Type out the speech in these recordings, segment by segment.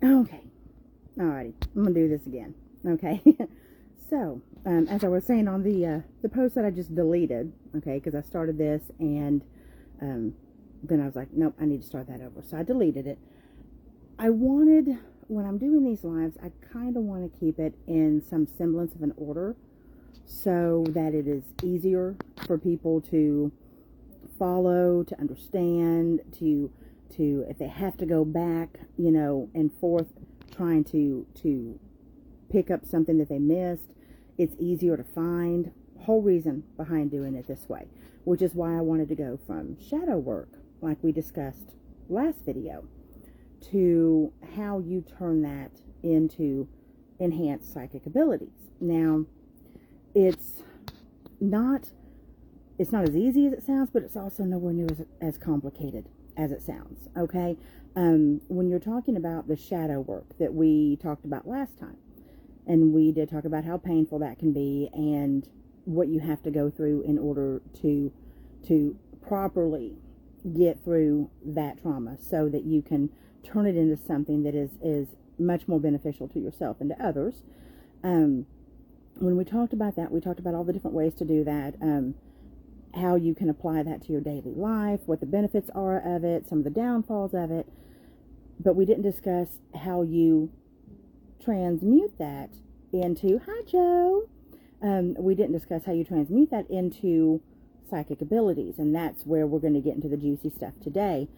Okay. Alrighty. I'm going to do this again. Okay. So, as I was saying on the post that I just deleted, okay, because I started this and then I was like, nope, I need to start that over. So I deleted it. I wanted, when I'm doing these lives, I kind of want to keep it in some semblance of an order so that it is easier for people to follow, to understand, to if they have to go back, and forth trying to pick up something that they missed, it's easier to find. Whole reason behind doing it this way, which is why I wanted to go from shadow work, like we discussed last video, to how you turn that into enhanced psychic abilities. Now, it's not as easy as it sounds, but it's also nowhere near as complicated as it sounds, okay? When you're talking about the shadow work that we talked about last time, and we did talk about how painful that can be and what you have to go through in order to properly get through that trauma so that you can turn it into something that is much more beneficial to yourself and to others. When we talked about that, we talked about all the different ways to do that, how you can apply that to your daily life, what the benefits are of it, some of the downfalls of it, but we didn't discuss how you transmute that into, hi Joe, we didn't discuss how you transmute that into psychic abilities, and that's where we're going to get into the juicy stuff today.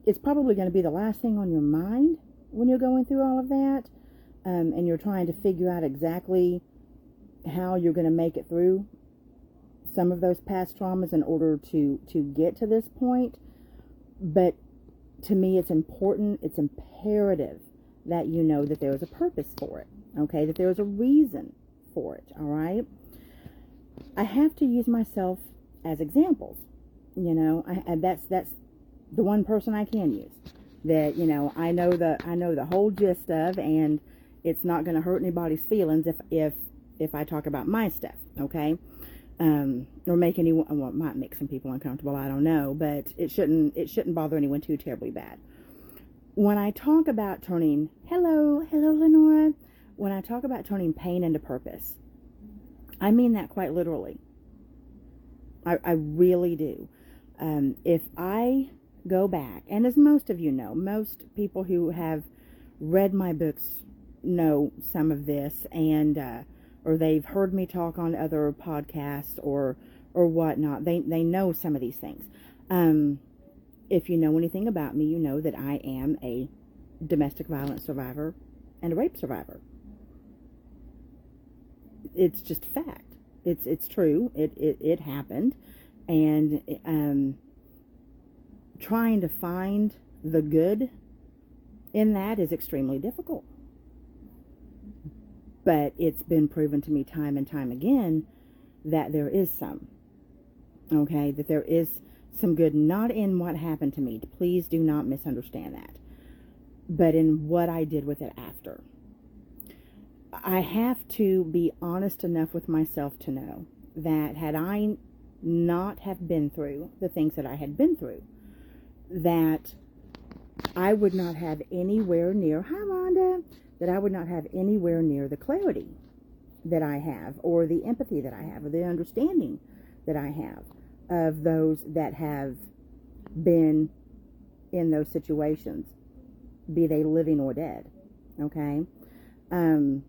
It's probably going to be the last thing on your mind when you're going through all of that, and you're trying to figure out exactly how you're going to make it through some of those past traumas in order to get to this point. But to me, it's important, it's imperative that you know that there is a purpose for it, okay, that there is a reason for it, all right? I have to use myself as examples, that's the one person I can use that, I know the whole gist of, and it's not going to hurt anybody's feelings if I talk about my stuff, okay? Or make anyone, well, it might make some people uncomfortable, I don't know, but it shouldn't bother anyone too terribly bad. When I talk about turning, hello Lenora, when I talk about turning pain into purpose, I mean that quite literally. I really do. If I go back, and as most of you know, most people who have read my books know some of this, and or they've heard me talk on other podcasts or whatnot. They know some of these things. If you know anything about me, you know that I am a domestic violence survivor and a rape survivor. It's just fact. It's true. It happened, and trying to find the good in that is extremely difficult. But it's been proven to me time and time again that there is some. Okay, that there is some good, not in what happened to me. Please do not misunderstand that. But in what I did with it after. I have to be honest enough with myself to know that had I not have been through the things that I had been through, that I would not have anywhere near, hi Rhonda, that I would not have anywhere near the clarity that I have, or the empathy that I have, or the understanding that I have of those that have been in those situations, be they living or dead. Okay? I'm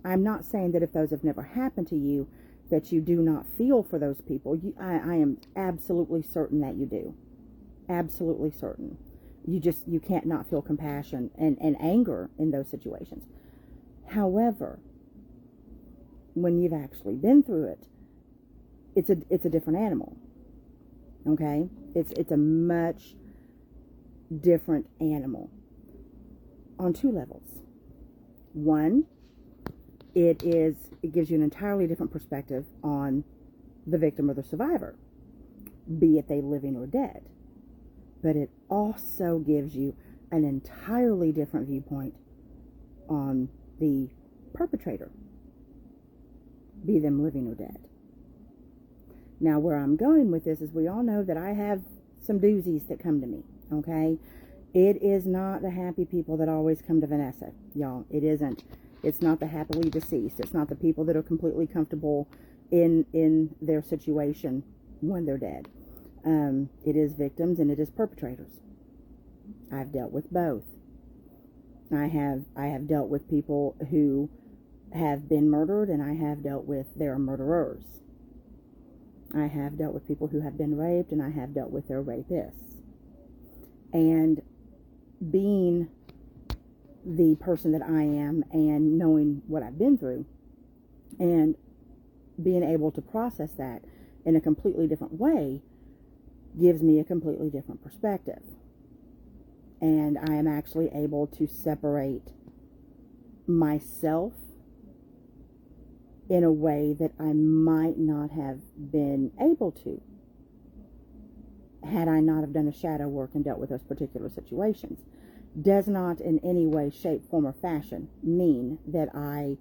not saying that if those have never happened to you, that you do not feel for those people. I am absolutely certain that you do. Absolutely certain. You can't not feel compassion and anger in those situations. However, when you've actually been through it, it's a different animal. Okay? It's a much different animal on two levels. One, it gives you an entirely different perspective on the victim or the survivor, be it they living or dead. But it also gives you an entirely different viewpoint on the perpetrator, be them living or dead. Now, where I'm going with this is we all know that I have some doozies that come to me, okay? It is not the happy people that always come to Vanessa, y'all. It isn't. It's not the happily deceased. It's not the people that are completely comfortable in their situation when they're dead. It is victims and it is perpetrators. I've dealt with both. I have dealt with people who have been murdered, and I have dealt with their murderers. I have dealt with people who have been raped, and I have dealt with their rapists. And being the person that I am, and knowing what I've been through, and being able to process that in a completely different way, gives me a completely different perspective. And I am actually able to separate myself in a way that I might not have been able to had I not have done the shadow work and dealt with those particular situations. Does not in any way, shape, form, or fashion mean that I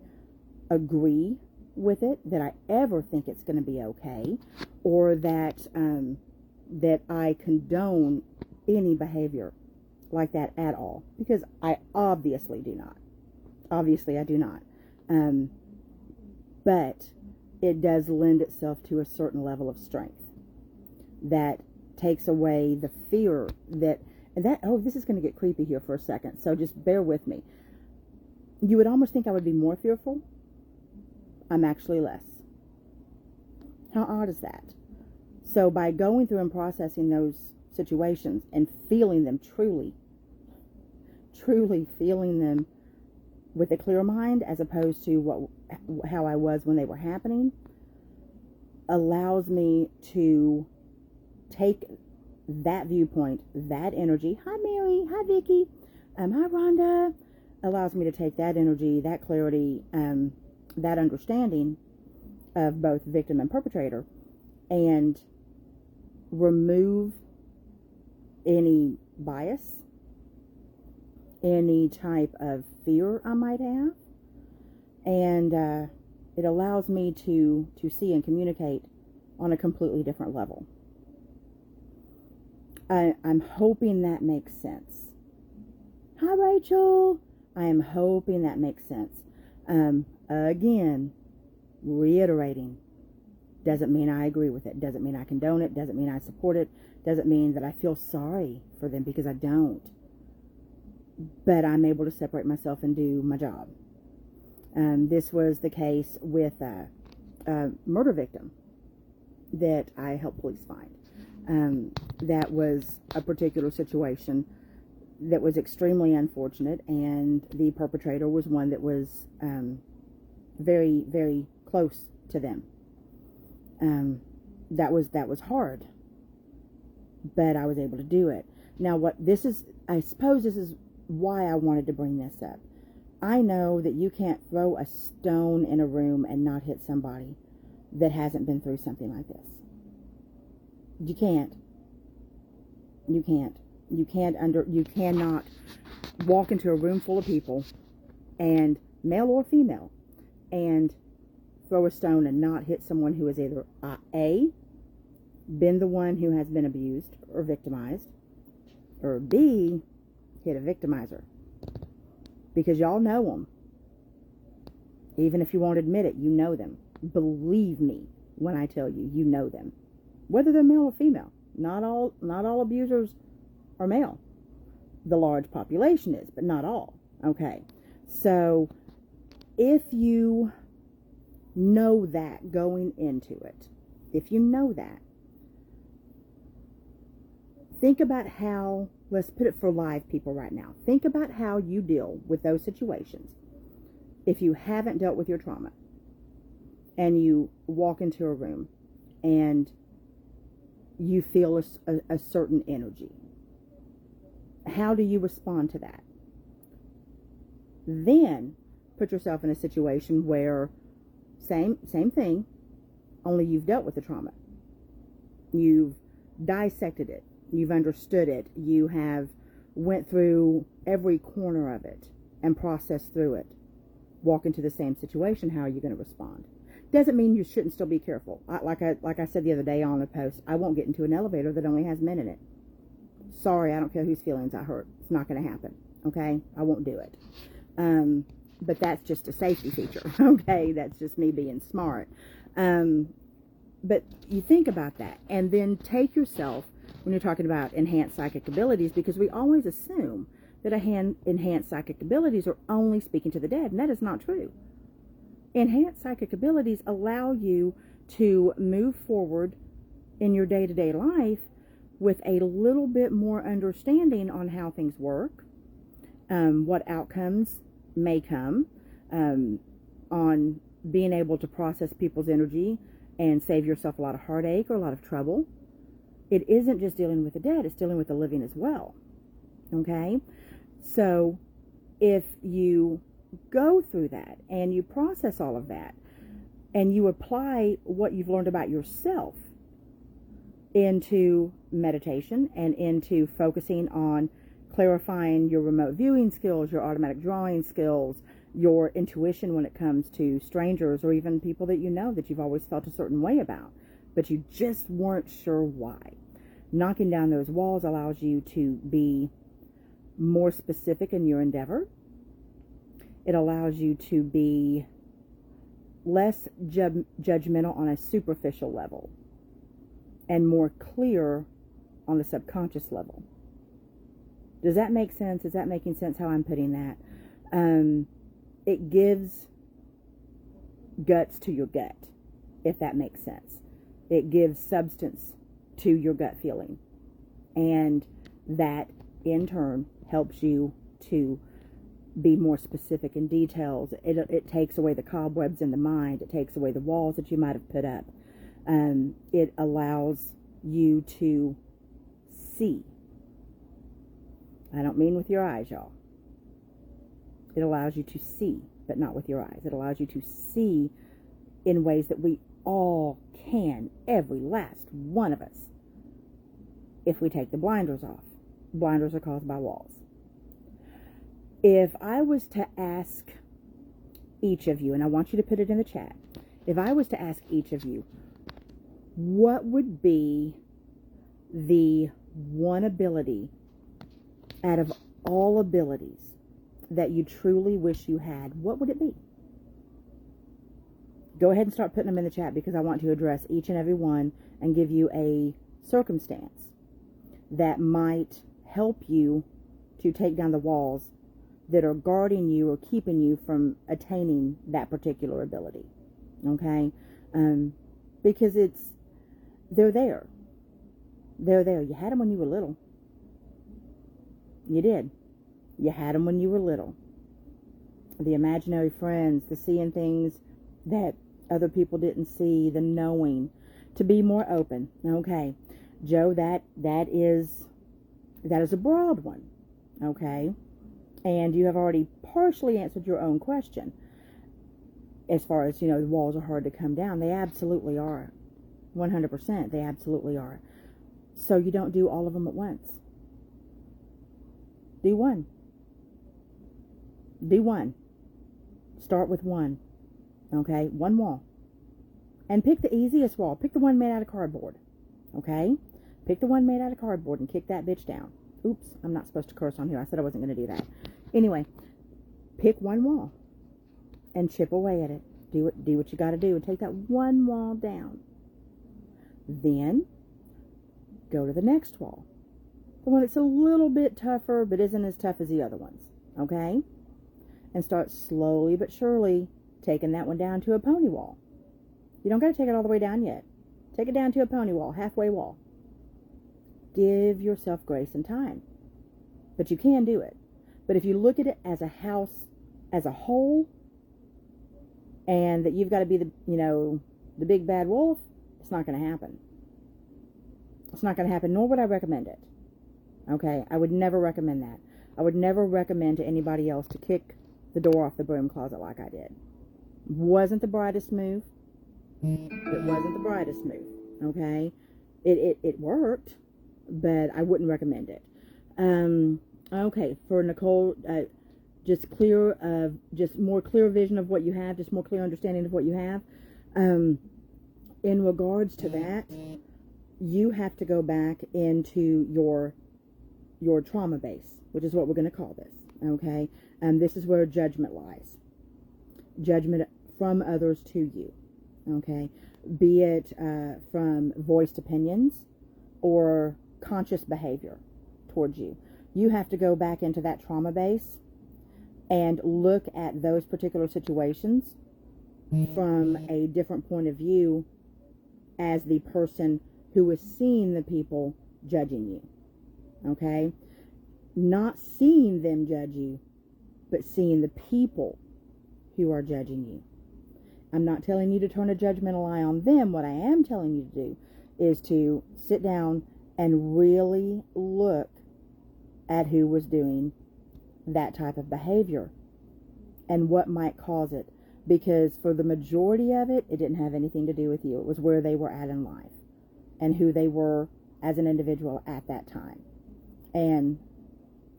agree with it, that I ever think it's going to be okay, or that that I condone any behavior like that at all, because I obviously do not. Obviously I do not. But it does lend itself to a certain level of strength that takes away the fear that, this is going to get creepy here for a second, so just bear with me. You would almost think I would be more fearful. I'm actually less. How odd is that? So by going through and processing those situations and feeling them truly feeling them with a clear mind, as opposed to how I was when they were happening, allows me to take that viewpoint, that energy. Hi Mary, hi Vicky, hi Rhonda. Allows me to take that energy, that clarity, that understanding of both victim and perpetrator, and remove any bias, any type of fear I might have, and it allows me to see and communicate on a completely different level. I'm hoping that makes sense. Hi Rachel, I am hoping that makes sense. Again, reiterating, doesn't mean I agree with it, doesn't mean I condone it, doesn't mean I support it, doesn't mean that I feel sorry for them, because I don't. But I'm able to separate myself and do my job. This was the case with a murder victim that I helped police find. That was a particular situation that was extremely unfortunate, and the perpetrator was one that was very, very close to them. That was hard, but I was able to do it. Now, I suppose this is why I wanted to bring this up. I know that you can't throw a stone in a room and not hit somebody that hasn't been through something like this. You can't. You cannot walk into a room full of people, and male or female, and throw a stone and not hit someone who has either A, been the one who has been abused or victimized, or B, hit a victimizer. Because y'all know them. Even if you won't admit it, you know them. Believe me when I tell you, you know them. Whether they're male or female. Not all abusers are male. The large population is, but not all. Okay. So, if you know that going into it, if you know that, think about how, let's put it for live people right now. Think about how you deal with those situations if you haven't dealt with your trauma, and you walk into a room and you feel a certain energy. How do you respond to that? Then put yourself in a situation where same thing, only you've dealt with the trauma. You've dissected it. You've understood it. You have went through every corner of it and processed through it. Walk into the same situation. How are you going to respond? Doesn't mean you shouldn't still be careful. Like I said the other day on a post, I won't get into an elevator that only has men in it. Sorry, I don't care whose feelings I hurt. It's not going to happen. Okay? I won't do it. But that's just a safety feature. Okay? That's just me being smart. But you think about that, and then take yourself, when you're talking about enhanced psychic abilities, because we always assume that enhanced psychic abilities are only speaking to the dead, and that is not true. Enhanced psychic abilities allow you to move forward in your day-to-day life with a little bit more understanding on how things work, what outcomes may come, on being able to process people's energy and save yourself a lot of heartache or a lot of trouble. It isn't just dealing with the dead, it's dealing with the living as well. Okay? So if you go through that and you process all of that and you apply what you've learned about yourself into meditation and into focusing on clarifying your remote viewing skills, your automatic drawing skills, your intuition when it comes to strangers or even people that you know that you've always felt a certain way about, but you just weren't sure why. Knocking down those walls allows you to be more specific in your endeavor. It allows you to be less judgmental on a superficial level and more clear on the subconscious level. Does that make sense? Is that making sense how I'm putting that? It gives guts to your gut, if that makes sense. It gives substance to your gut feeling. And that, in turn, helps you to be more specific in details. It takes away the cobwebs in the mind. It takes away the walls that you might have put up. It allows you to see. I don't mean with your eyes, y'all. It allows you to see, but not with your eyes. It allows you to see in ways that we all can, every last one of us, if we take the blinders off. Blinders are caused by walls. If I was to ask each of you, and I want you to put it in the chat, if I was to ask each of you, what would be the one ability out of all abilities that you truly wish you had, what would it be? Go ahead and start putting them in the chat, because I want to address each and every one and give you a circumstance that might help you to take down the walls that are guarding you or keeping you from attaining that particular ability. Okay? Because they're there. They're there. You had them when you were little. You did. You had them when you were little. The imaginary friends, the seeing things that other people didn't see, the knowing, to be more open. Okay, Joe, that is a broad one. Okay, and you have already partially answered your own question. As far as, the walls are hard to come down. They absolutely are. 100%. They absolutely are. So you don't do all of them at once. Do one. Do one. Start with one. Okay? One wall. And pick the easiest wall. Pick the one made out of cardboard. Okay? Pick the one made out of cardboard and kick that bitch down. Oops, I'm not supposed to curse on here. I said I wasn't going to do that. Anyway, pick one wall and chip away at it. Do what you got to do and take that one wall down. Then go to the next wall. The one that's a little bit tougher but isn't as tough as the other ones. Okay? And start slowly but surely taking that one down to a pony wall. You don't got to take it all the way down yet. Take it down to a pony wall, halfway wall. Give yourself grace and time. But you can do it. But if you look at it as a house as a whole, and that you've got to be the big bad wolf, it's not going to happen. It's not going to happen, nor would I recommend it. Okay? I would never recommend that. I would never recommend to anybody else to kick the door off the broom closet like I did. Wasn't the brightest move. It wasn't the brightest move. Okay? It worked, but I wouldn't recommend it. Okay, for Nicole, just more clear vision of what you have, just more clear understanding of what you have. In regards to that, you have to go back into your your trauma base, which is what we're going to call this. Okay. This is where judgment lies. Judgment from others to you. Okay. Be it from voiced opinions or conscious behavior towards you. You have to go back into that trauma base and look at those particular situations from a different point of view as the person who is seeing the people judging you. Okay? Not seeing them judge you, but seeing the people who are judging you. I'm not telling you to turn a judgmental eye on them. What I am telling you to do is to sit down and really look at who was doing that type of behavior and what might cause it. Because for the majority of it, it didn't have anything to do with you. It was where they were at in life and who they were as an individual at that time, and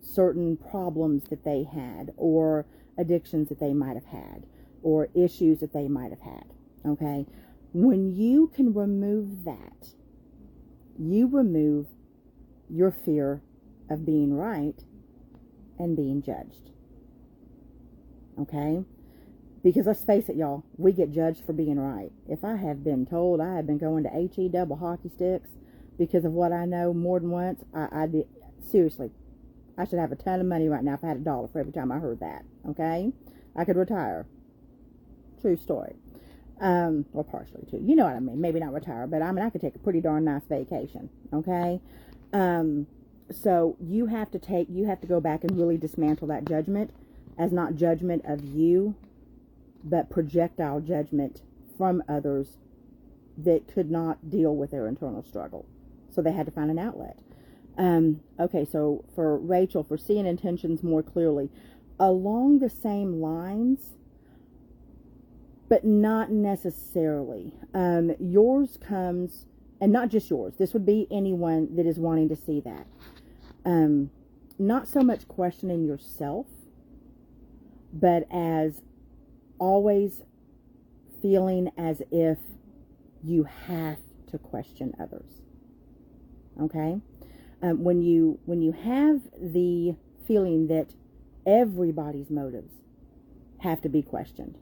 certain problems that they had, or addictions that they might have had, or issues that they might have had. Okay? When you can remove that, you remove your fear of being right and being judged. Okay? Because let's face it, y'all, we get judged for being right. If I have been told I have been going to HE double hockey sticks because of what I know more than once, I'd be, seriously, I should have a ton of money right now if I had $1 for every time I heard that. Okay? I could retire. True story. Or partially too. You know what I mean. Maybe not retire, but I mean, I could take a pretty darn nice vacation. Okay? So you have to go back and really dismantle that judgment as not judgment of you, but projectile judgment from others that could not deal with their internal struggle. So they had to find an outlet. Okay, so for Rachel, for seeing intentions more clearly, along the same lines, but not necessarily. Yours comes, and not just yours, this would be anyone that is wanting to see that. Not so much questioning yourself, but as always feeling as if you have to question others. Okay? When you have the feeling that everybody's motives have to be questioned,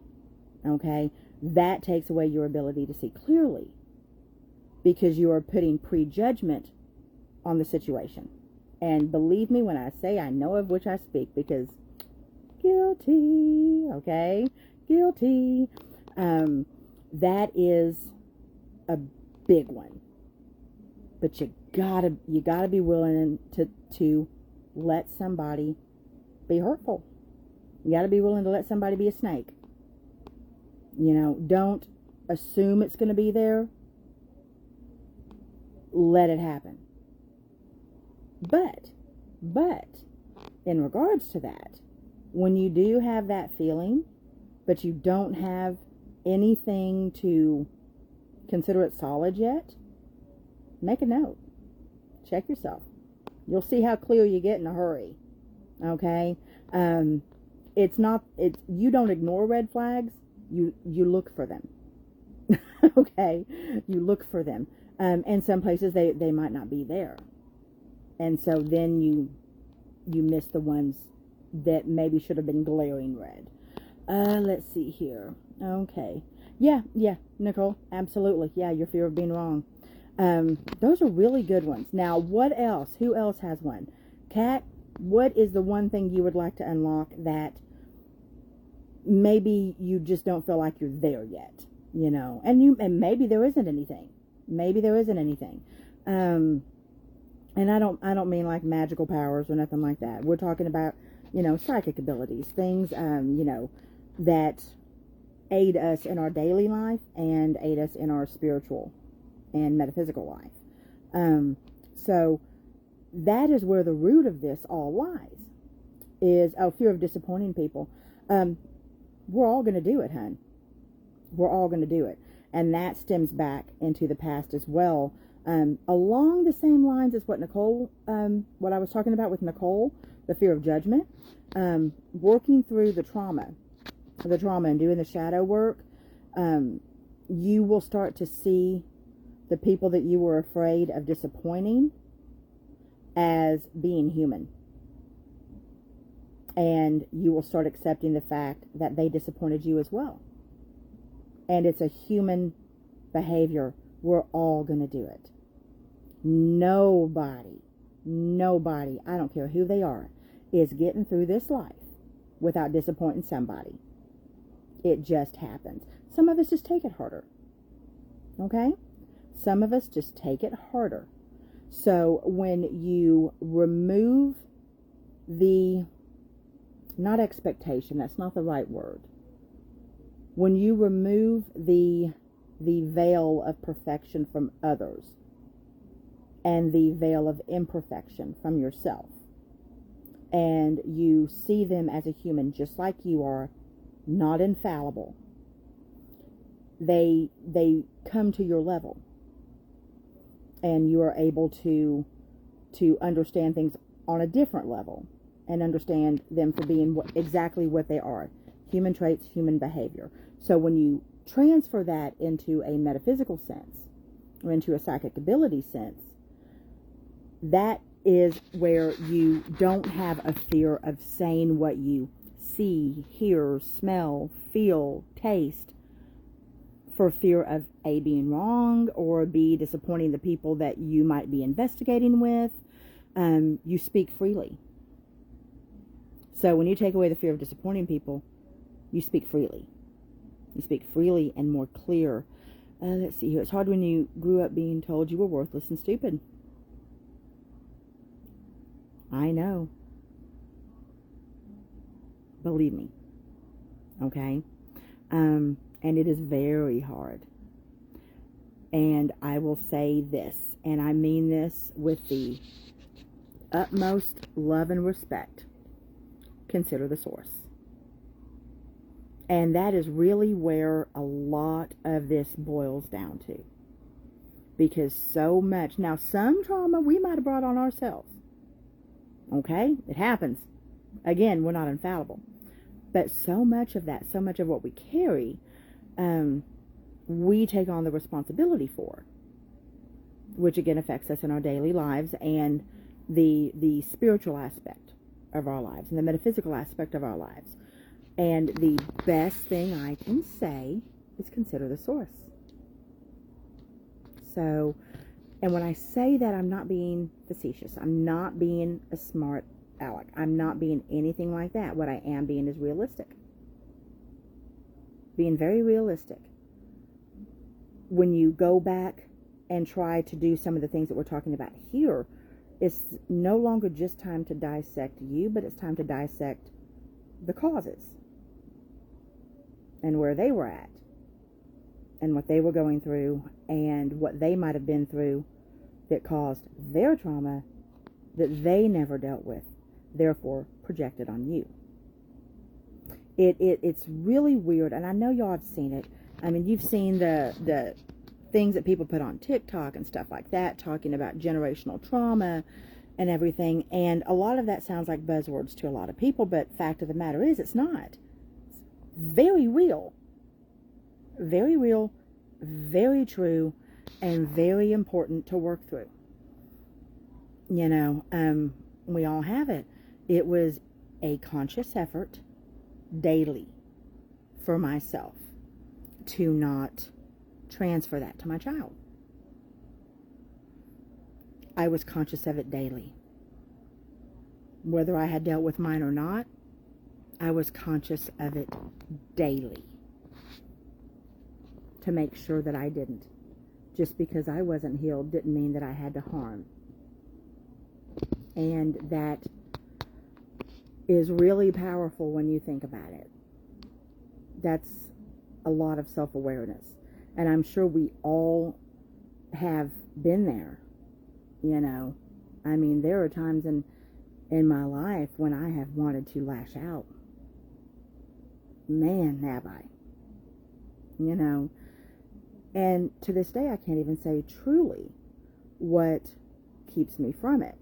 okay, that takes away your ability to see clearly, because you are putting prejudgment on the situation. And believe me when I say I know of which I speak, because guilty, okay? Guilty. That is a big one. But you gotta be willing to let somebody be hurtful. You gotta be willing to let somebody be a snake. You know, don't assume it's going to be there. Let it happen. But in regards to that, when you do have that feeling, but you don't have anything to consider it solid yet, make a note. Check yourself. You'll see how clear you get in a hurry. Okay? You don't ignore red flags. You look for them. Okay? You look for them. And some places they might not be there. And so then you miss the ones that maybe should have been glaring red. Let's see here. Okay. Yeah, Nicole, absolutely. Yeah, your fear of being wrong. Those are really good ones. Now, what else? Who else has one? Kat, what is the one thing you would like to unlock that maybe you just don't feel like you're there yet? You know, and maybe there isn't anything. Maybe there isn't anything. And I don't mean like magical powers or nothing like that. We're talking about, psychic abilities, things, that aid us in our daily life and aid us in our spiritual and metaphysical life. So that is where the root of this all lies, is fear of disappointing people. We're all going to do it, hun. We're all going to do it. And that stems back into the past as well. Along the same lines as what I was talking about with Nicole, the fear of judgment, working through the trauma and doing the shadow work, you will start to see the people that you were afraid of disappointing as being human. And you will start accepting the fact that they disappointed you as well. And it's a human behavior. We're all going to do it. Nobody, I don't care who they are, is getting through this life without disappointing somebody. It just happens. Some of us just take it harder. Okay? Some of us just take it harder. So when you remove the, not expectation, that's not the right word. When you remove the veil of perfection from others and the veil of imperfection from yourself, and you see them as a human just like you are, not infallible, they come to your level, and you are able to understand things on a different level and understand them for being exactly what they are. Human traits, human behavior. So when you transfer that into a metaphysical sense or into a psychic ability sense, that is where you don't have a fear of saying what you see, hear, smell, feel, taste, for fear of A, being wrong, or B, disappointing the people that you might be investigating with. You speak freely. So when you take away the fear of disappointing people, you speak freely. You speak freely and more clear. Let's see here. It's hard when you grew up being told you were worthless and stupid. I know. Believe me. Okay? And it is very hard. And I will say this, and I mean this with the utmost love and respect. Consider the source. And that is really where a lot of this boils down to. Because so much, now some trauma we might have brought on ourselves. Okay? It happens. Again, we're not infallible. But so much of that, so much of what we carry, we take on the responsibility for, which again affects us in our daily lives and the spiritual aspect of our lives and the metaphysical aspect of our lives. And the best thing I can say is consider the source. So, and when I say that, I'm not being facetious. I'm not being a smart aleck. I'm not being anything like that. What I am being is realistic. Being very realistic. When you go back and try to do some of the things that we're talking about here, it's no longer just time to dissect you, but it's time to dissect the causes and where they were at and what they were going through and what they might have been through that caused their trauma that they never dealt with, therefore projected on you. It's really weird, and I know y'all have seen it. I mean, you've seen the things that people put on TikTok and stuff like that, talking about generational trauma and everything, and a lot of that sounds like buzzwords to a lot of people, but fact of the matter is, it's not. It's very real. Very real, very true, and very important to work through. You know, we all have it. It was a conscious effort daily for myself to not transfer that to my child. I was conscious of it daily. Whether I had dealt with mine or not, I was conscious of it daily to make sure that I didn't. Just because I wasn't healed didn't mean that I had to harm. And that is really powerful when you think about it. That's a lot of self-awareness. And I'm sure we all have been there. You know, I mean, there are times in my life when I have wanted to lash out. Man, have I. You know, and to this day, I can't even say truly what keeps me from it.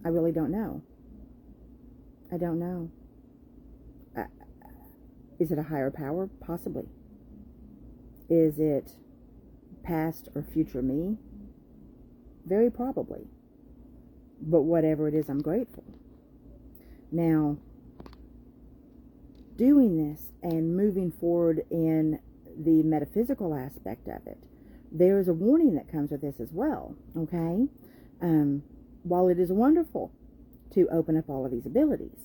I really don't know. I don't know. Is it a higher power? Possibly. Is it past or future me? Very probably. But whatever it is, I'm grateful. Now, doing this and moving forward in the metaphysical aspect of it, there is a warning that comes with this as well, okay? While it is wonderful to open up all of these abilities,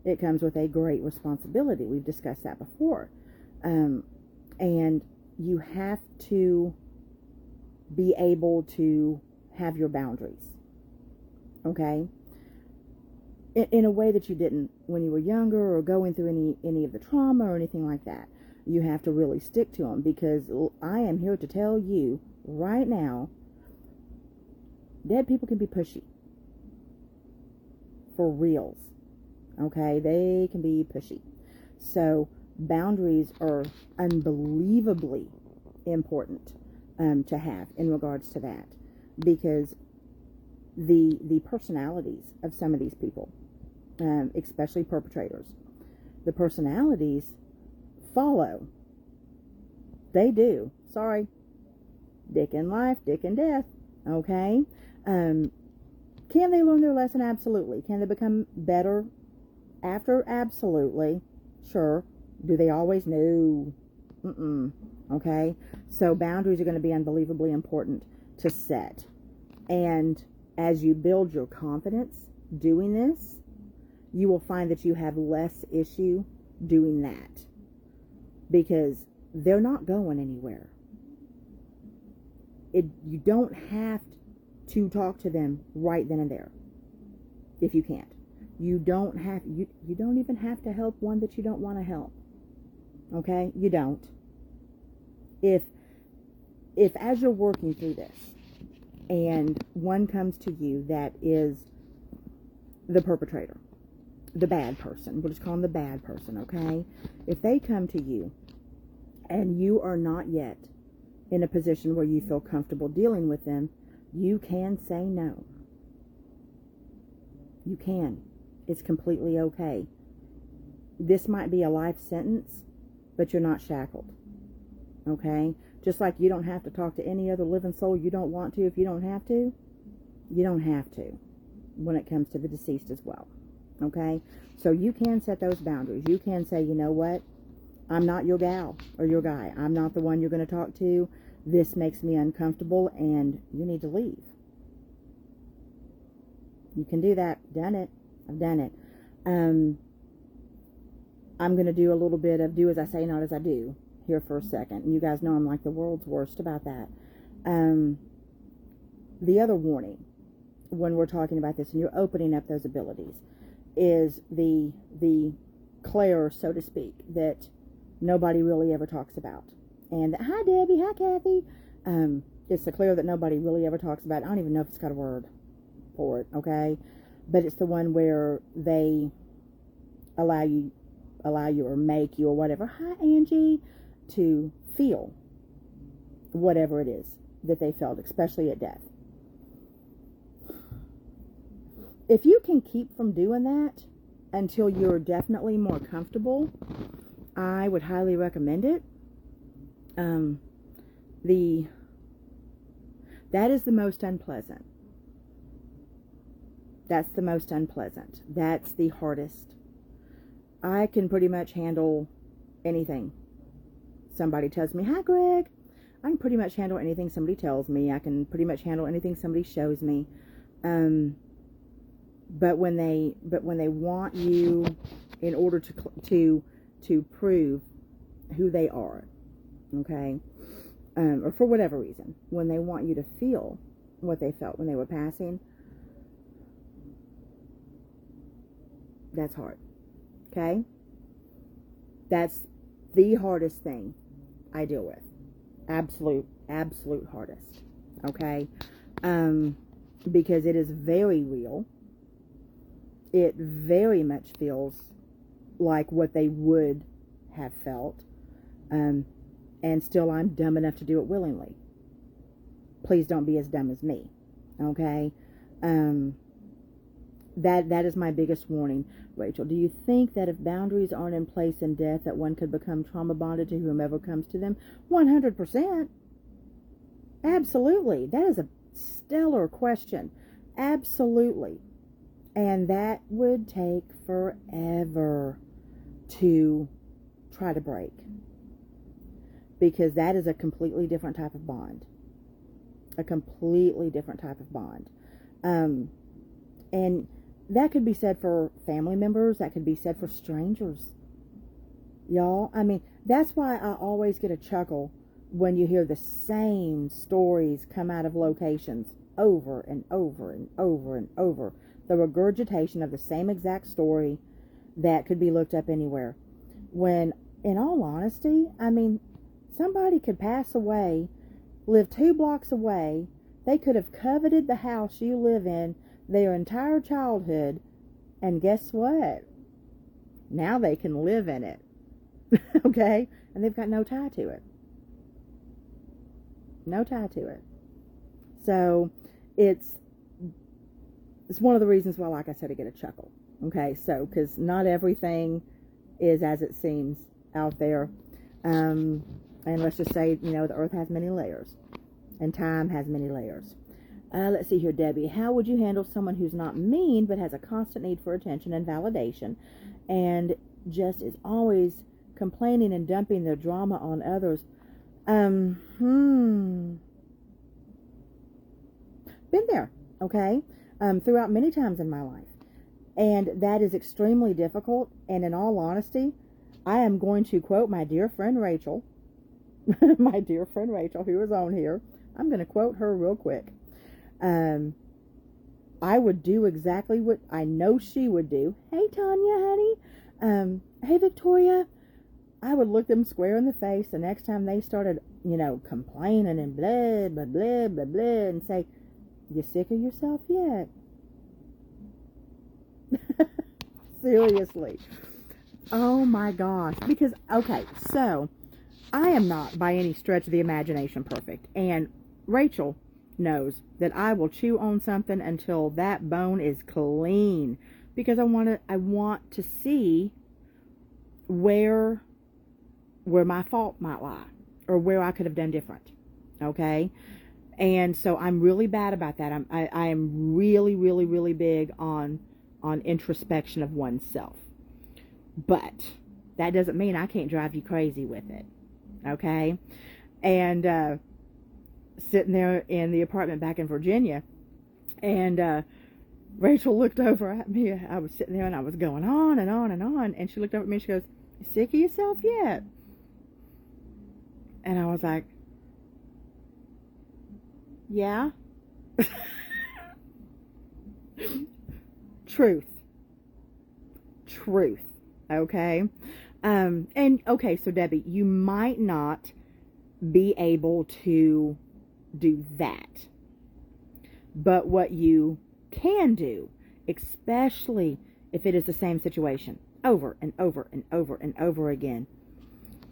it comes with a great responsibility. We've discussed that before. And you have to be able to have your boundaries, okay? In a way that you didn't when you were younger or going through any of the trauma or anything like that. You have to really stick to them, because I am here to tell you right now, dead people can be pushy. For reals. Okay? They can be pushy. So boundaries are unbelievably important to have in regards to that, because the personalities of some of these people, especially perpetrators, the personalities follow. They do. Sorry. Dick in life, dick in death. Okay? Can they learn their lesson? Absolutely. Can they become better after? Absolutely. Sure. Do they always? No. Okay? So boundaries are going to be unbelievably important to set. And as you build your confidence doing this, you will find that you have less issue doing that, because they're not going anywhere. You don't have to talk to them right then and there if you can't. You don't even have to help one that you don't want to help. Okay? You don't. If as you're working through this and one comes to you that is the perpetrator, the bad person, we'll just call them the bad person, okay? If they come to you and you are not yet in a position where you feel comfortable dealing with them, you can say no. You can. It's completely okay. This might be a life sentence, but you're not shackled. Okay? Just like you don't have to talk to any other living soul you don't want to if you don't have to. You don't have to when it comes to the deceased as well. Okay? So you can set those boundaries. You can say, you know what? I'm not your gal or your guy. I'm not the one you're going to talk to. This makes me uncomfortable and you need to leave. You can do that. Done it. I've done it. I'm going to do a little bit of do as I say, not as I do here for a second. And you guys know I'm like the world's worst about that. The other warning when we're talking about this and you're opening up those abilities is the Claire, so to speak, that nobody really ever talks about. And hi Debbie, hi Kathy. It's the Claire that nobody really ever talks about. I don't even know if it's got a word for it, okay? But it's the one where they allow you or make you or whatever, hi Angie, to feel whatever it is that they felt, especially at death. If you can keep from doing that until you're definitely more comfortable, I would highly recommend it. That is the most unpleasant. That's the most unpleasant. That's the hardest. I can pretty much handle anything. Somebody tells me, hi Greg. I can pretty much handle anything somebody tells me. I can pretty much handle anything somebody shows me. But when they want you in order to prove who they are, okay, or for whatever reason, when they want you to feel what they felt when they were passing, that's hard. Okay? That's the hardest thing I deal with. Absolute hardest. Okay? Because it is very real. It very much feels like what they would have felt. And still I'm dumb enough to do it willingly. Please don't be as dumb as me. Okay? That is my biggest warning. Rachel, do you think that if boundaries aren't in place in death that one could become trauma bonded to whomever comes to them? 100%. Absolutely. That is a stellar question. Absolutely. And that would take forever to try to break, because that is a completely different type of bond. A completely different type of bond. And that could be said for family members. That could be said for strangers. Y'all, I mean, that's why I always get a chuckle when you hear the same stories come out of locations over and over and over and over. The regurgitation of the same exact story that could be looked up anywhere. When, in all honesty, I mean, somebody could pass away, live 2 blocks away. They could have coveted the house you live in their entire childhood, and guess what? Now they can live in it. Okay? And they've got no tie to it. No tie to it. So it's one of the reasons why, like I said, I get a chuckle. Okay? So, because not everything is as it seems out there. And let's just say, the earth has many layers. And time has many layers. Let's see here, Debbie. How would you handle someone who's not mean, but has a constant need for attention and validation, and just is always complaining and dumping their drama on others? Been there, okay? Throughout many times in my life. And that is extremely difficult. And in all honesty, I am going to quote my dear friend Rachel. My dear friend Rachel, who is on here. I'm going to quote her real quick. I would do exactly what I know she would do. Hey, Tanya, honey. Hey, Victoria. I would look them square in the face the next time they started, complaining and blah, blah, blah, blah, blah, and say, you sick of yourself yet? Seriously. Oh, my gosh. Because, okay, so I am not by any stretch of the imagination perfect. And Rachel knows that I will chew on something until that bone is clean, because I want to see where my fault might lie, or where I could have done different. Okay? And so I'm really bad about that. I am really, really, really big on introspection of oneself. But that doesn't mean I can't drive you crazy with it. Okay? And sitting there in the apartment back in Virginia, and Rachel looked over at me. I was sitting there and I was going on and on and on, and she looked over at me and she goes, you sick of yourself yet? And I was like, yeah. Truth. Okay? And okay, so Debbie, you might not be able to do that. But what you can do, especially if it is the same situation over and over and over and over again,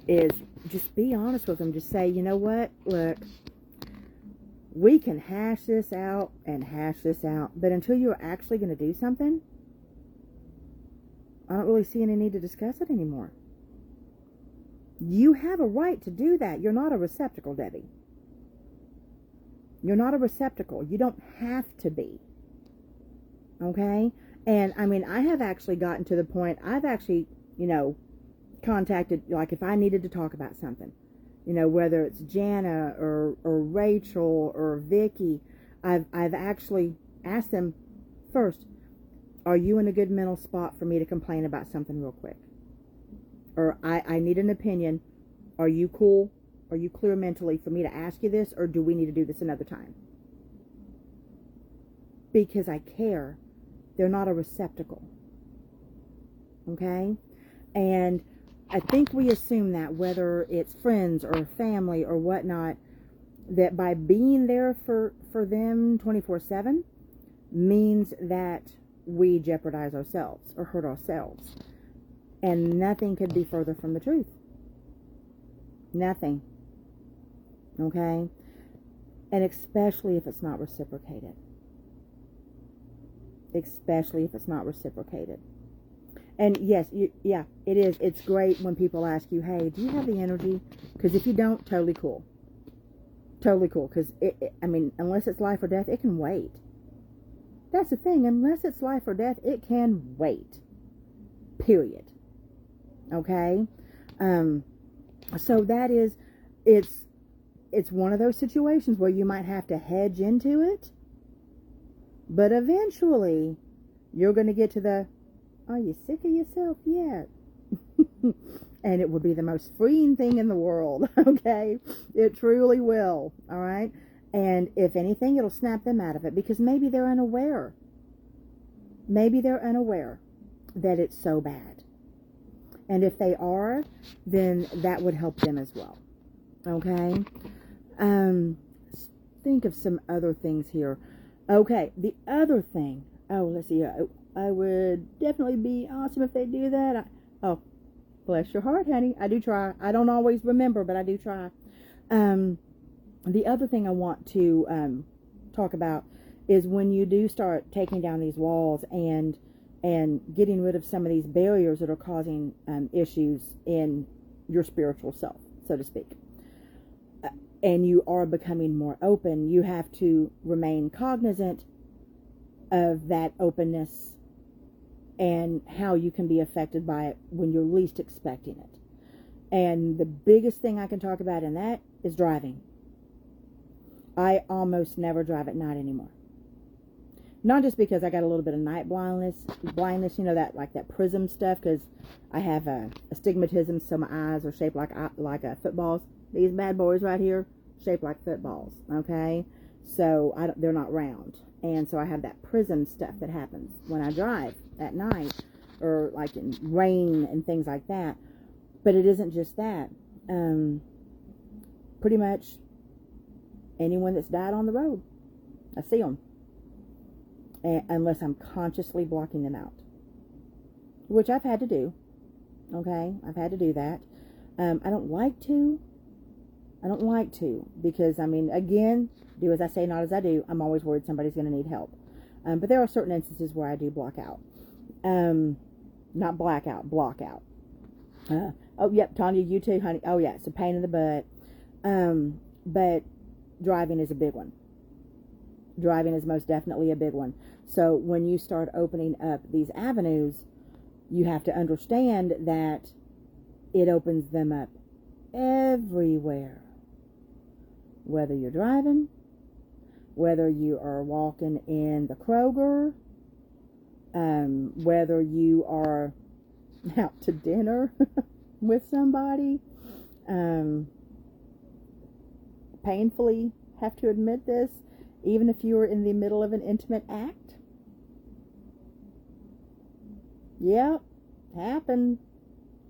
is just be honest with them. Just say, you know what? Look, we can hash this out and hash this out, but until you're actually going to do something, I don't really see any need to discuss it anymore. You have a right to do that. You're not a receptacle, Debbie. You're not a receptacle. You don't have to be. Okay? And, I mean, I have actually gotten to the point, I've actually, contacted, like, if I needed to talk about something, whether it's Jana or Rachel or Vicky, I've actually asked them first, are you in a good mental spot for me to complain about something real quick? Or I need an opinion. Are you cool? Are you clear mentally for me to ask you this, or do we need to do this another time? Because I care. They're not a receptacle. Okay? And I think we assume that, whether it's friends or family or whatnot, that by being there for them 24/7 means that we jeopardize ourselves or hurt ourselves. And nothing could be further from the truth. Nothing. Okay? And especially if it's not reciprocated. Especially if it's not reciprocated. And yes, yeah, it is. It's great when people ask you, hey, do you have the energy? Because if you don't, totally cool. Totally cool. Because, I mean, unless it's life or death, it can wait. That's the thing. Unless it's life or death, it can wait. Period. Okay? So that is, it's one of those situations where you might have to hedge into it, but eventually you're going to get to the, are you sick of yourself yet? And it will be the most freeing thing in the world. Okay? It truly will. All right? And if anything, it'll snap them out of it, because maybe they're unaware. Maybe they're unaware that it's so bad. And if they are, then that would help them as well. Okay? Think of some other things here. Okay, the other thing. Oh, let's see. I would definitely be awesome if they do that. Oh, bless your heart, honey. I do try. I don't always remember, but I do try. The other thing I want to talk about is when you do start taking down these walls and getting rid of some of these barriers that are causing issues in your spiritual self, so to speak. And you are becoming more open, you have to remain cognizant of that openness and how you can be affected by it when you're least expecting it. And the biggest thing I can talk about in that is driving. I almost never drive at night anymore. Not just because I got a little bit of night blindness, you know, that like that prism stuff, because I have a astigmatism, so my eyes are shaped like footballs. These bad boys right here, shaped like footballs, okay? So they're not round. And so I have that prism stuff that happens when I drive at night, or like in rain and things like that. But it isn't just that. Pretty much anyone that's died on the road, I see them. Unless I'm consciously blocking them out, which I've had to do. Okay, I've had to do that. I don't like to, because, I mean, again, do as I say, not as I do. I'm always worried somebody's going to need help. But there are certain instances where I do block out. Not black out, block out. Oh, yep, Tanya, you too, honey. Oh, yeah, it's a pain in the butt. But driving is a big one. Driving is most definitely a big one. So when you start opening up these avenues, you have to understand that it opens them up everywhere. Whether you're driving, whether you are walking in the Kroger, whether you are out to dinner with somebody, painfully have to admit this, even if you are in the middle of an intimate act. Yep, happened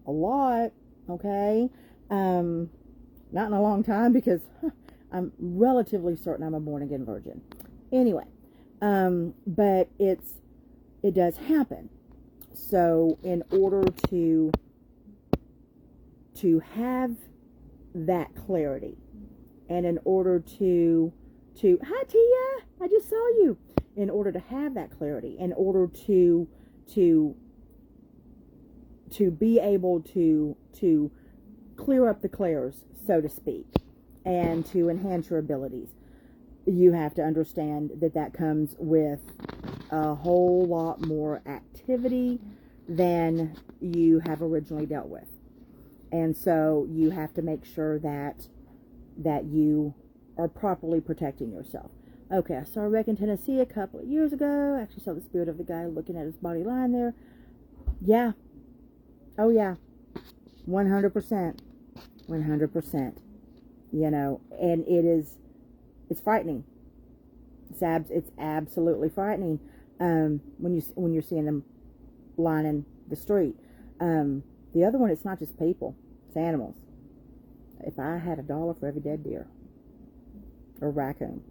a lot, okay? Not in a long time, because I'm relatively certain I'm a born-again virgin. Anyway, but it does happen. So in order to have that clarity, and in order to hi Tia, I just saw you. In order to have that clarity, in order to be able to clear up the clairs, so to speak, and to enhance your abilities, you have to understand that comes with a whole lot more activity than you have originally dealt with. And so you have to make sure that you are properly protecting yourself. Okay, I saw a wreck in Tennessee a couple of years ago. I actually saw the spirit of the guy looking at his body lying there. Yeah. Oh, yeah. 100%. 100%. You know, and it's frightening. It's absolutely frightening when you're seeing them lining the street. The other one, it's not just people, it's animals. If I had $1 for every dead deer or raccoon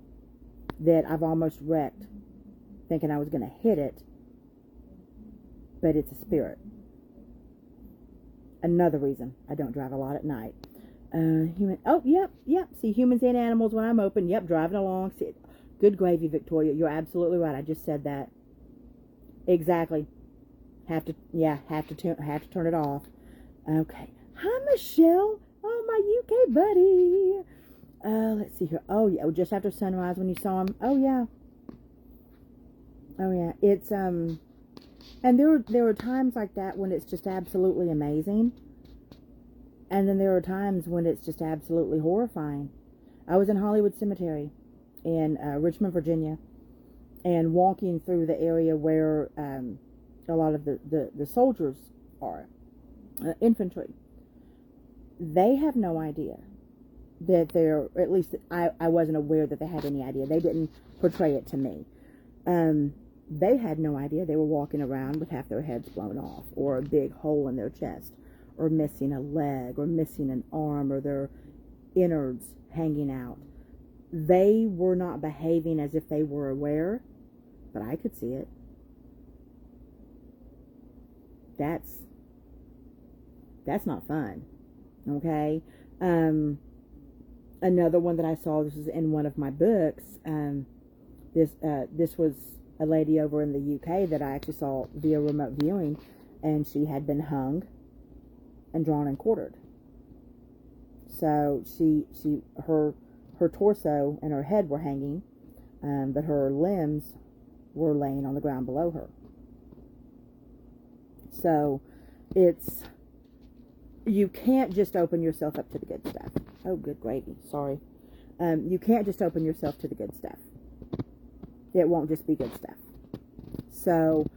that I've almost wrecked thinking I was going to hit it, but it's a spirit. Another reason I don't drive a lot at night. Oh, yep. See, humans and animals when I'm open. Yep, driving along. See, good gravy, Victoria. You're absolutely right. I just said that. Exactly. Have to turn it off. Okay. Hi, Michelle. Oh, my UK buddy. Let's see here. Oh, yeah. Just after sunrise when you saw him. Oh, yeah. Oh yeah, it's and there are times like that when it's just absolutely amazing, and then there are times when it's just absolutely horrifying. I was in Hollywood Cemetery in Richmond, Virginia, and walking through the area where a lot of the soldiers are, infantry. They have no idea that they're, at least I wasn't aware that they had any idea. They didn't portray it to me. They had no idea they were walking around with half their heads blown off, or a big hole in their chest, or missing a leg, or missing an arm, or their innards hanging out. They were not behaving as if they were aware, but I could see it. That's not fun. Okay. Another one that I saw, this is in one of my books. This was a lady over in the UK that I actually saw via remote viewing, and she had been hung and drawn and quartered. So her torso and her head were hanging, but her limbs were laying on the ground below her. So you can't just open yourself up to the good stuff. Oh, good gravy. Sorry. You can't just open yourself to the good stuff. It won't just be good stuff. So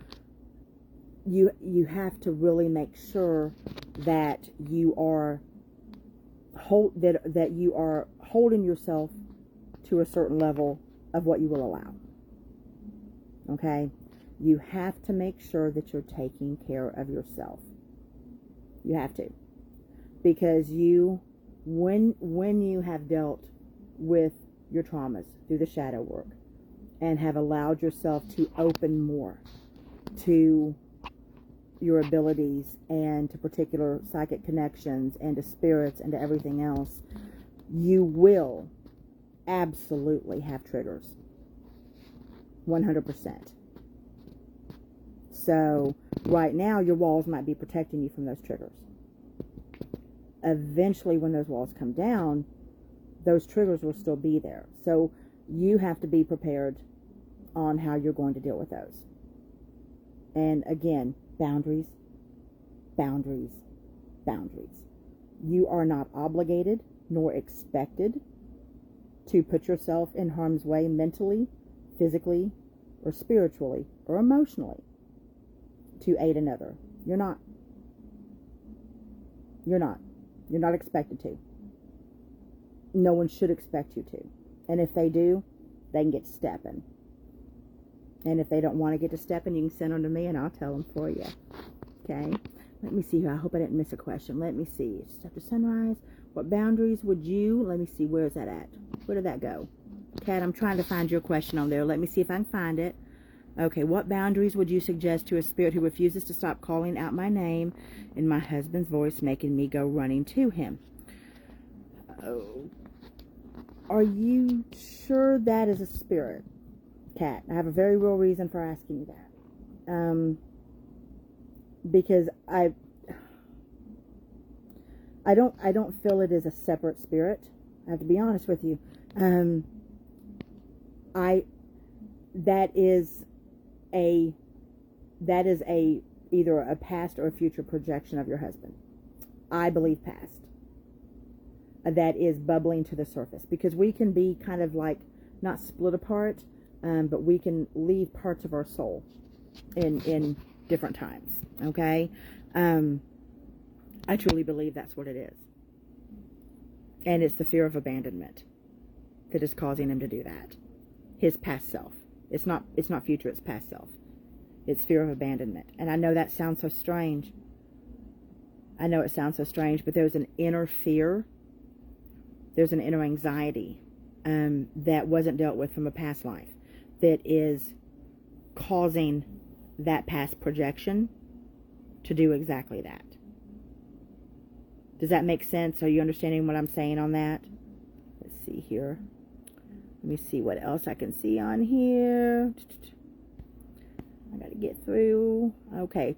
you have to really make sure that you are that you are holding yourself to a certain level of what you will allow. Okay? You have to make sure that you're taking care of yourself. You have to. Because when you have dealt with your traumas through the shadow work and have allowed yourself to open more to your abilities and to particular psychic connections and to spirits and to everything else, you will absolutely have triggers. 100%. So right now your walls might be protecting you from those triggers. Eventually, when those walls come down, those triggers will still be there. So you have to be prepared on how you're going to deal with those. And again, boundaries, boundaries, boundaries. You are not obligated nor expected to put yourself in harm's way mentally, physically, or spiritually, or emotionally to aid another. You're not. You're not. You're not expected to. No one should expect you to. And if they do, they can get to stepping. And if they don't want to get to stepping, you can send them to me and I'll tell them for you. Okay? Let me see here. I hope I didn't miss a question. Let me see. Just after sunrise, what boundaries would you... Let me see. Where is that at? Where did that go? Kat, I'm trying to find your question on there. Let me see if I can find it. Okay, what boundaries would you suggest to a spirit who refuses to stop calling out my name in my husband's voice, making me go running to him? Oh, are you sure that is a spirit, Kat? I have a very real reason for asking you that. Because I don't feel it is a separate spirit. I have to be honest with you. That is either a past or a future projection of your husband. I believe past. That is bubbling to the surface, because we can be kind of like not split apart, but we can leave parts of our soul in different times. Okay, I truly believe that's what it is, and it's the fear of abandonment that is causing him to do that. His past self. It's not future, it's past self. It's fear of abandonment. And I know that sounds so strange. I know it sounds so strange, but there's an inner fear. There's an inner anxiety that wasn't dealt with from a past life that is causing that past projection to do exactly that. Does that make sense? Are you understanding what I'm saying on that? Let's see here. Let me see what else I can see on here. I got to get through. Okay.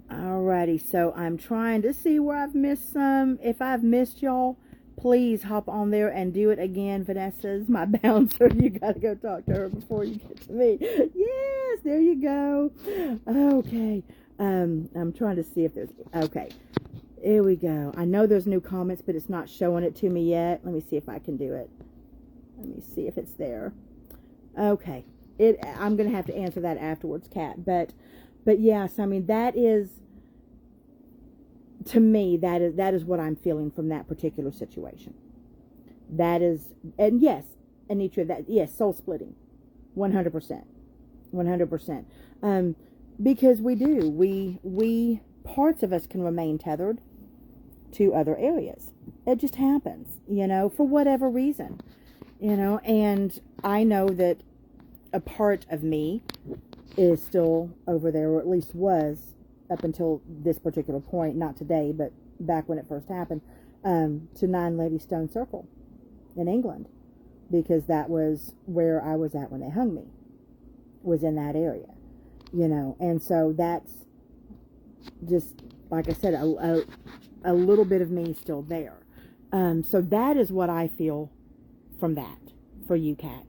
Alrighty. So I'm trying to see where I've missed some. If I've missed y'all, please hop on there and do it again. Vanessa's my bouncer. You got to go talk to her before you get to me. Yes. there you go. Okay. I'm trying to see if there's, okay. Here we go. I know there's new comments, but it's not showing it to me yet. Let me see if I can do it. Let me see if it's there. Okay. I'm going to have to answer that afterwards, Kat. But yes, I mean, that is, to me, that is what I'm feeling from that particular situation. That is, and yes, Anitra, that, yes, soul splitting. 100%. 100%. Because we parts of us can remain tethered to other areas. It just happens, for whatever reason, and I know that a part of me is still over there, or at least was up until this particular point, not today, but back when it first happened, to 9 Lady Stone Circle in England, because that was where I was at when they hung me, was in that area, and so that's just, like I said, a little bit of me still there. So that is what I feel from that, for you, Kat.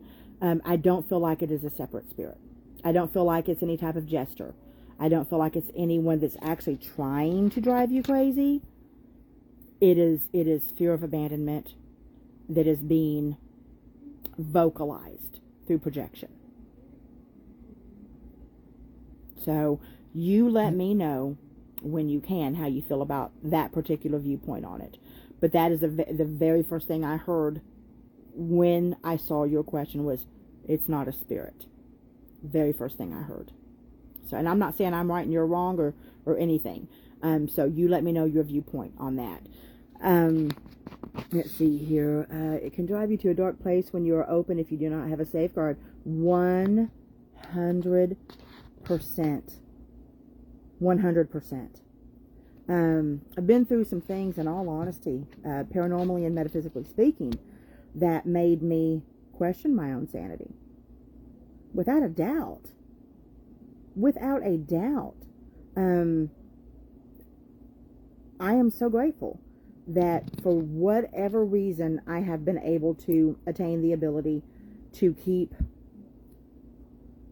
I don't feel like it is a separate spirit. I don't feel like it's any type of jester. I don't feel like it's anyone that's actually trying to drive you crazy. It is fear of abandonment that is being vocalized through projection. So you let me know when you can how you feel about that particular viewpoint on it. But that is the very first thing I heard when I saw your question was, it's not a spirit. Very first thing I heard. So, and I'm not saying I'm right and you're wrong or anything. So you let me know your viewpoint on that. Let's see here. It can drive you to a dark place when you are open if you do not have a safeguard. 100%. 100%. I've been through some things, in all honesty, paranormally and metaphysically speaking, that made me question my own sanity. Without a doubt. Without a doubt. I am so grateful that for whatever reason I have been able to attain the ability to keep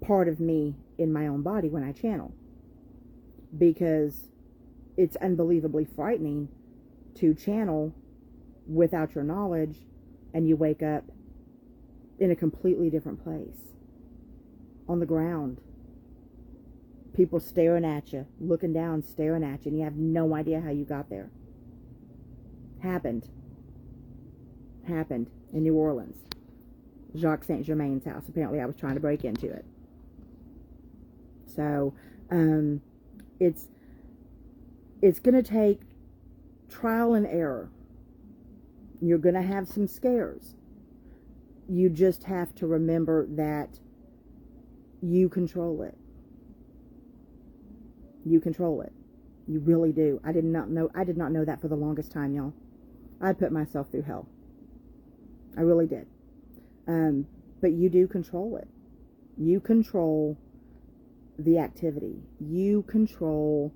part of me in my own body when I channel. Because it's unbelievably frightening to channel without your knowledge and you wake up in a completely different place. On the ground. People staring at you, looking down, staring at you, and you have no idea how you got there. Happened in New Orleans. Jacques Saint Germain's house. Apparently I was trying to break into it. So, it's going to take trial and error. You're going to have some scares. You just have to remember that you control it. You control it. You really do. I did not know that for the longest time, y'all. I put myself through hell. I really did. But you do control it. You control the activity. You control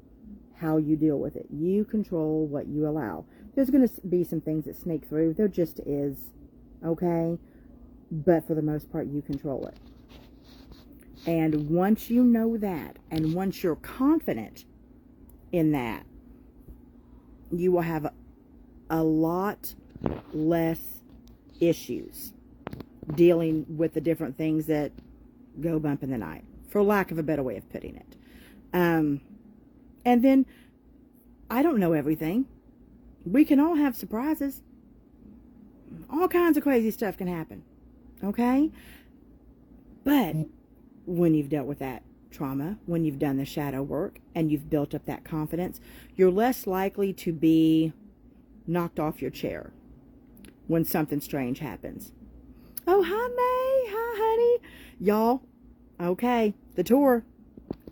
how you deal with it. You control what you allow. There's going to be some things that snake through. There just is. Okay? But for the most part, you control it. And once you know that, and once you're confident in that, you will have a lot less issues dealing with the different things that go bump in the night, for lack of a better way of putting it. And then, I don't know everything. We can all have surprises. All kinds of crazy stuff can happen. Okay? But when you've dealt with that trauma, when you've done the shadow work, and you've built up that confidence, you're less likely to be knocked off your chair when something strange happens. Oh, hi, May. Hi, honey. Y'all, okay, the tour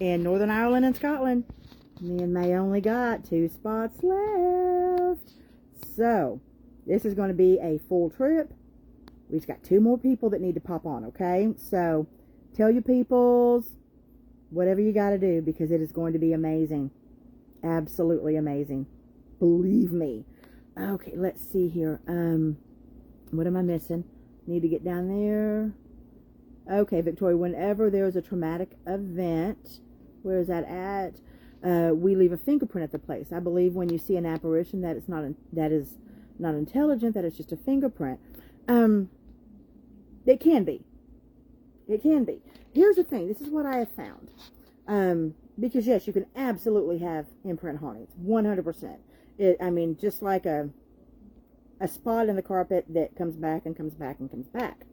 in Northern Ireland and Scotland. Me and May only got 2 spots left. So, this is going to be a full trip. We've got 2 more people that need to pop on, okay? So, tell your peoples whatever you got to do, because it is going to be amazing. Absolutely amazing. Believe me. Okay, let's see here. What am I missing? Need to get down there. Okay, Victoria, whenever there's a traumatic event, where is that at? We leave a fingerprint at the place. I believe when you see an apparition that is not intelligent, that it's just a fingerprint. It can be. It can be. Here's the thing. This is what I have found. Because yes, you can absolutely have imprint hauntings. 100%. I mean, just like a spot in the carpet that comes back and comes back and comes back.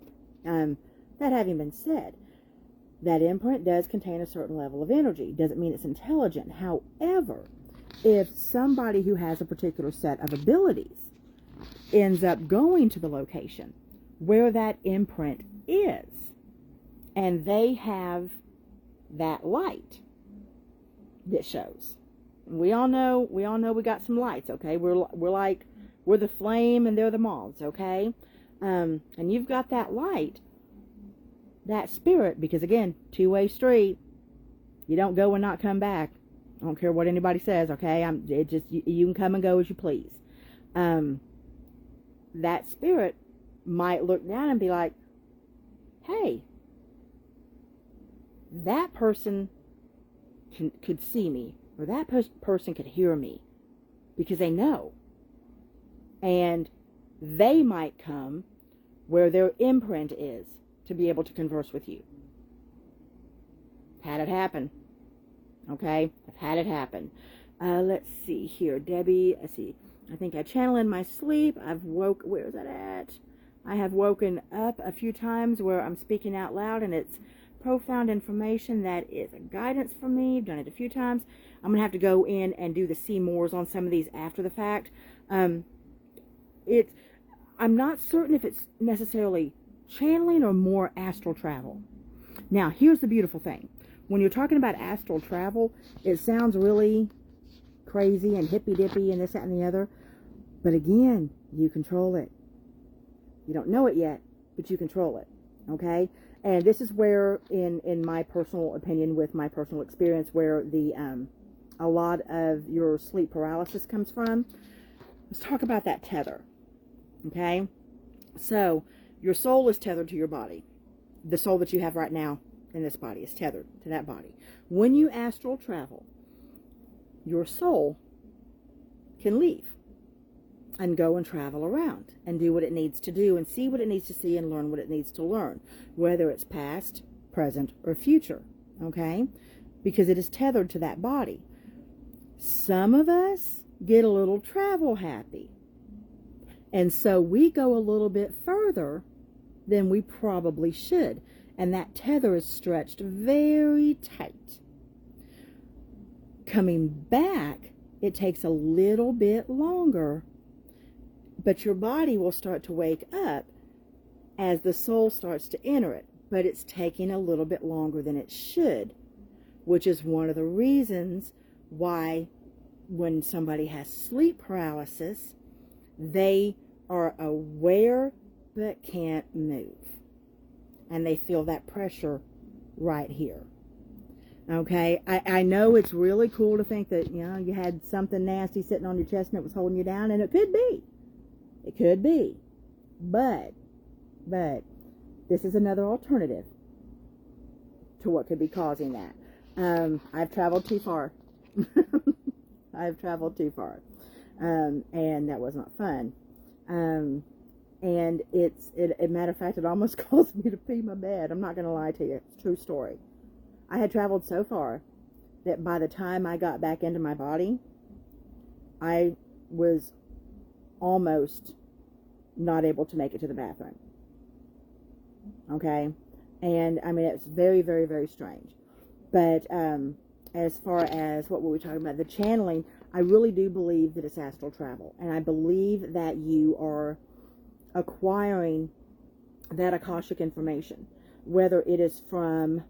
That having been said, that imprint does contain a certain level of energy. Doesn't mean it's intelligent. However, if somebody who has a particular set of abilities ends up going to the location where that imprint is, and they have that light that shows. We all know we got some lights, okay? We're the flame and they're the moths, okay? And you've got that light, that spirit, because again, two-way street. You don't go and not come back. I don't care what anybody says, okay? You can come and go as you please. That spirit might look down and be like, hey, that person could see me, or that person could hear me, because they know. And they might come where their imprint is to be able to converse with you. Had it happen. Okay? I've had it happen. Let's see here. Debbie, let's see. I think I channel in my sleep. Where is that at? I have woken up a few times where I'm speaking out loud and it's profound information that is a guidance for me. I've done it a few times. I'm going to have to go in and do the see mores on some of these after the fact. I'm not certain if it's necessarily channeling or more astral travel. Now, here's the beautiful thing. When you're talking about astral travel, it sounds really crazy and hippy-dippy and this, that, and the other. But again, you control it. You don't know it yet, but you control it. Okay? And this is where, in my personal opinion, with my personal experience, where a lot of your sleep paralysis comes from. Let's talk about that tether. Okay? So, your soul is tethered to your body. The soul that you have right now in this body is tethered to that body. When you astral travel, your soul can leave and go and travel around and do what it needs to do and see what it needs to see and learn what it needs to learn, whether it's past, present, or future. Okay? Because it is tethered to that body. Some of us get a little travel happy. And so we go a little bit further than we probably should. And that tether is stretched very tight. Coming back, it takes a little bit longer, but your body will start to wake up as the soul starts to enter it. But it's taking a little bit longer than it should, which is one of the reasons why when somebody has sleep paralysis, they are aware but can't move. And they feel that pressure right here. Okay, I know it's really cool to think that, you had something nasty sitting on your chest and it was holding you down, and it could be. It could be. But this is another alternative to what could be causing that. I've traveled too far. I've traveled too far. And that was not fun. And matter of fact, it almost caused me to pee my bed. I'm not going to lie to you. It's a true story. I had traveled so far that by the time I got back into my body, I was almost not able to make it to the bathroom. Okay? And, I mean, it's very, very, very strange. But as far as, what were we talking about? The channeling, I really do believe that it's astral travel. And I believe that you are acquiring that Akashic information, whether it is from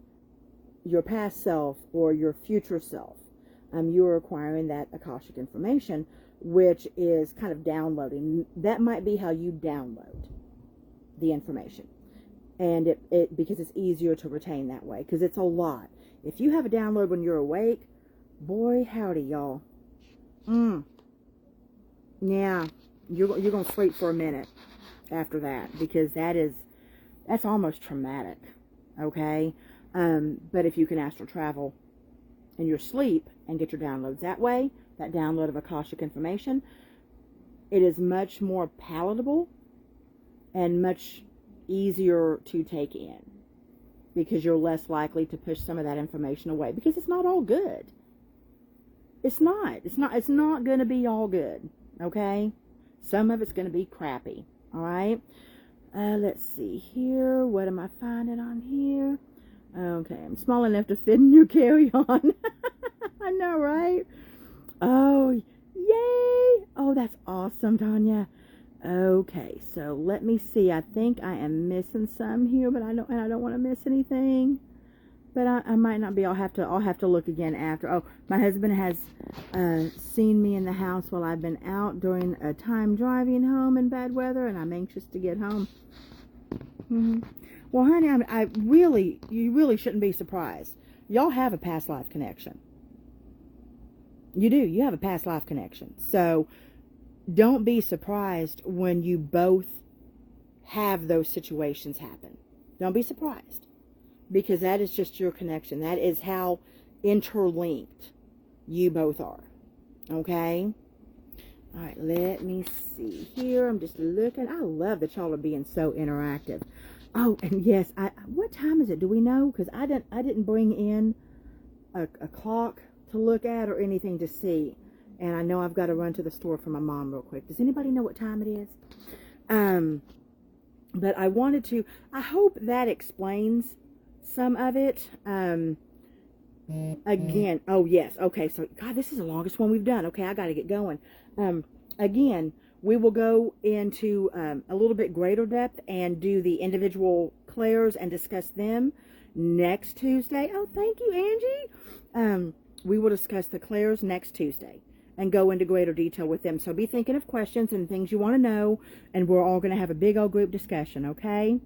your past self or your future self. You are acquiring that Akashic information, which is kind of downloading. That might be how you download the information. And it because it's easier to retain that way, because it's a lot. If you have a download when you're awake, boy howdy, y'all. Yeah, you're going to sleep for a minute after that, because that's almost traumatic. okay? But if you can astral travel in your sleep and get your downloads that way, that download of Akashic information, it is much more palatable and much easier to take in, because you're less likely to push some of that information away, because it's not all good. It's not going to be all good, okay? Some of it's going to be crappy, all right? Let's see here. What am I finding on here? Okay, I'm small enough to fit in your carry-on. I know, right? Oh, yay! Oh, that's awesome, Tanya. Okay, so let me see. I think I am missing some here, but I don't want to miss anything. But I might not be. I'll have to look again after. Oh, my husband has seen me in the house while I've been out during a time driving home in bad weather, and I'm anxious to get home. Well, honey, you really shouldn't be surprised. Y'all have a past life connection. You do. You have a past life connection. So don't be surprised when you both have those situations happen. Don't be surprised. Because that is just your connection. That is how interlinked you both are. Okay? All right, let me see here. I'm just looking. I love that y'all are being so interactive. Oh, and yes, what time is it? Do we know? Because I didn't bring in a clock to look at or anything to see. And I know I've got to run to the store for my mom real quick. Does anybody know what time it is? But I wanted to, I hope that explains some of it. Again, oh yes, okay, so God, this is the longest one we've done. Okay, I got to get going. Again, we will go into a little bit greater depth and do the individual clairs and discuss them next Tuesday. Oh, thank you, Angie. We will discuss the clairs next Tuesday and go into greater detail with them. So be thinking of questions and things you want to know, and we're all going to have a big old group discussion, okay?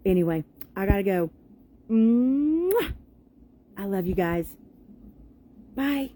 Anyway, I got to go. I love you guys. Bye.